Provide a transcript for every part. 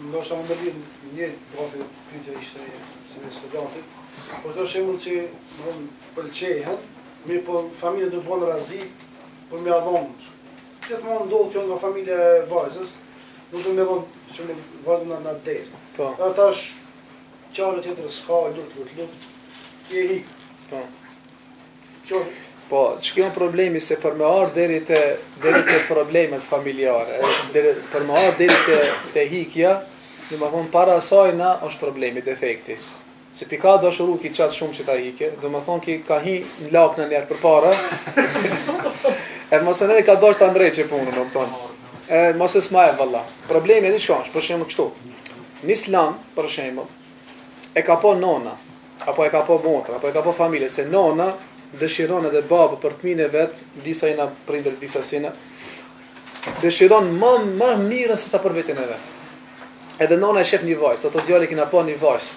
ndoshta më lidh një gati pyetja ishte si me studentit, por do shembull që më pëlqejhen, mirë po familja do të bën razi për me avon. Gjithmonë ndodh kjo nga familja e vajzës, nuk do më dhon shumë vajzën në derë. Po. Atash qarë tjetër s'ka lut. Je hik. Po. Kjo Po, ç'kjo problemi se për me ardh deri te problemet familjare, për me ardh deri te hikja, domethënë para asaj na është problemi, defekti. Se pika dashuru ki çat shumë që ta hike, domethënë ki ka hi në lakna një herë përpara. Edhe mos e ka dash ta ndreqë punën, domethënë. Mos e smaje valla. Problemi edhe çka është, për shembull kështu. Në Islam, për shembull, e ka po nona, apo e ka po motra, apo e ka po familje, se nona dëshiron edhe babë për fëmijën e vet, disa janë prindër, disa sina, dëshiron më mirë se sa për veten e vet. Edhe nona e shef një vajzë, thotë djalë kena pa një vajzë.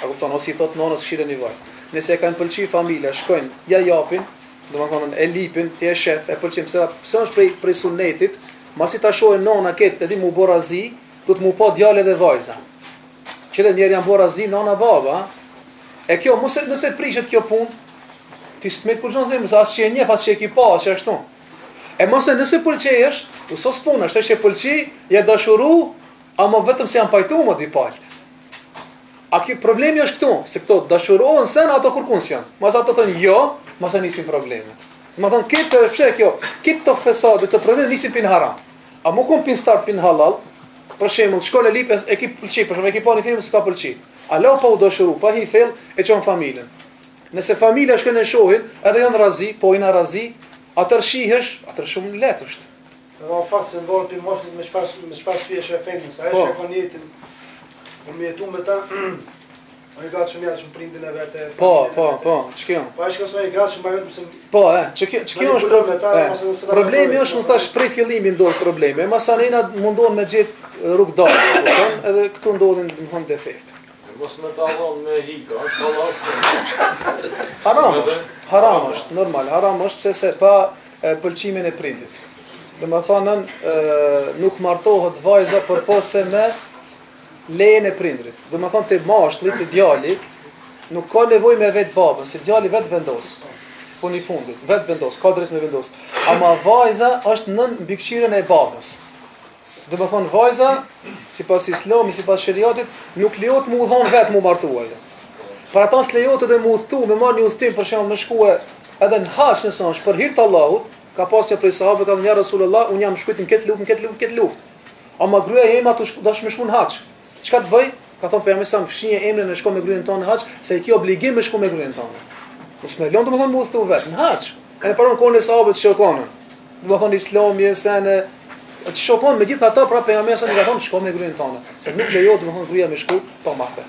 A kupton, ose i thot nonës këshire një vajzë. Nëse e kanë pëlqy familja, shkojnë, ja japin, domethënë e lipin, ti e shef, e pëlqen pse është prej sunetit, masi ta shohë nona këtë, edhe mu borazi, do të mu pa djalë edhe vajza. Qëre njerë janë borazi, nona baba, e kjo, nëse prishet kjo punë, ti s'met kurrë zemë, sa as që e njeh, as që e ki pa, as që ashtu. E mos nëse pëlqejesh, u sos puna, është që pëlqej, ja dashuru, ama vetëm se janë pajtuar më dy palët. A ki problemi është këtu, se këto dashurohen sen ato kërkun s'janë. Mas ato thonë jo, mas e nisin problemet. Ma thonë këtë pse kjo, këtë fesade të problem nisin pin haram. A mu kom pin start pin halal, për shembull, shkon e lip e ki pëlqej, për shembull e ki pa një film s'ka pëlqej. A la pa u dashuru, pa hi fill e çon familjen. Nëse familja shkon e shohin, edhe janë razi, po janë razi, atër shihesh, atër shumë lehtë është. Edhe në fakt se ndodhet ti moshës me çfarë syesh e femrës, ajo që ka jetin. Po më jetu me ta, ai gatë shumë shumë prindin e vetë. Po, ç'kjo? Po ai shkon ai gatë shumë vetëm se Po, ç'kjo është problemi. Problemi është më thash prej fillimi ndodh probleme. Masanena mundohen me gjet rrugë dalë, kupton? Edhe këtu ndodhin domthon defekt. Mos më ta dhon me hika, Haram është, normal, haram është pse se pa pëlqimin e prindit. Domethënë nuk martohet vajza përpose me lejen e prindrit. Domethënë te mashkulli, te djali, nuk ka nevojë me vet babën, se djali vet vendos. Funi fundit, vet vendos, ka drejt me vendos. Ama vajza është nën mbikëqyrjen e babës. Domethënë vajza, sipas Islamit, sipas shariatit, nuk lejohet mu udhon vet mu martuar. Për ata s'lejohet edhe mu udhthu, me marr një udhtim për shembull me shkuë edhe në haç nëse është për hir të Allahut, ka pasur prej sahabëve ka thënë ja Rasulullah, un jam shkruajtur këtë luftë. Ama gruaja ime ato dash me shku në haç. Çka të bëj? Ka thonë pejgamberi sa fshinje emrin e shko me gruën tonë në haç, se i ki obligim me shku me gruën tonë. Mos më lënë domethënë mu udhthu vet në haç. Edhe para kohën e sahabëve shokonin. Domethënë Islami se në të shokon me gjithë ata pra pejgamberi sa i ka thonë shko me gruën tonë, se nuk lejohet domethënë gruaja me shku pa marrë.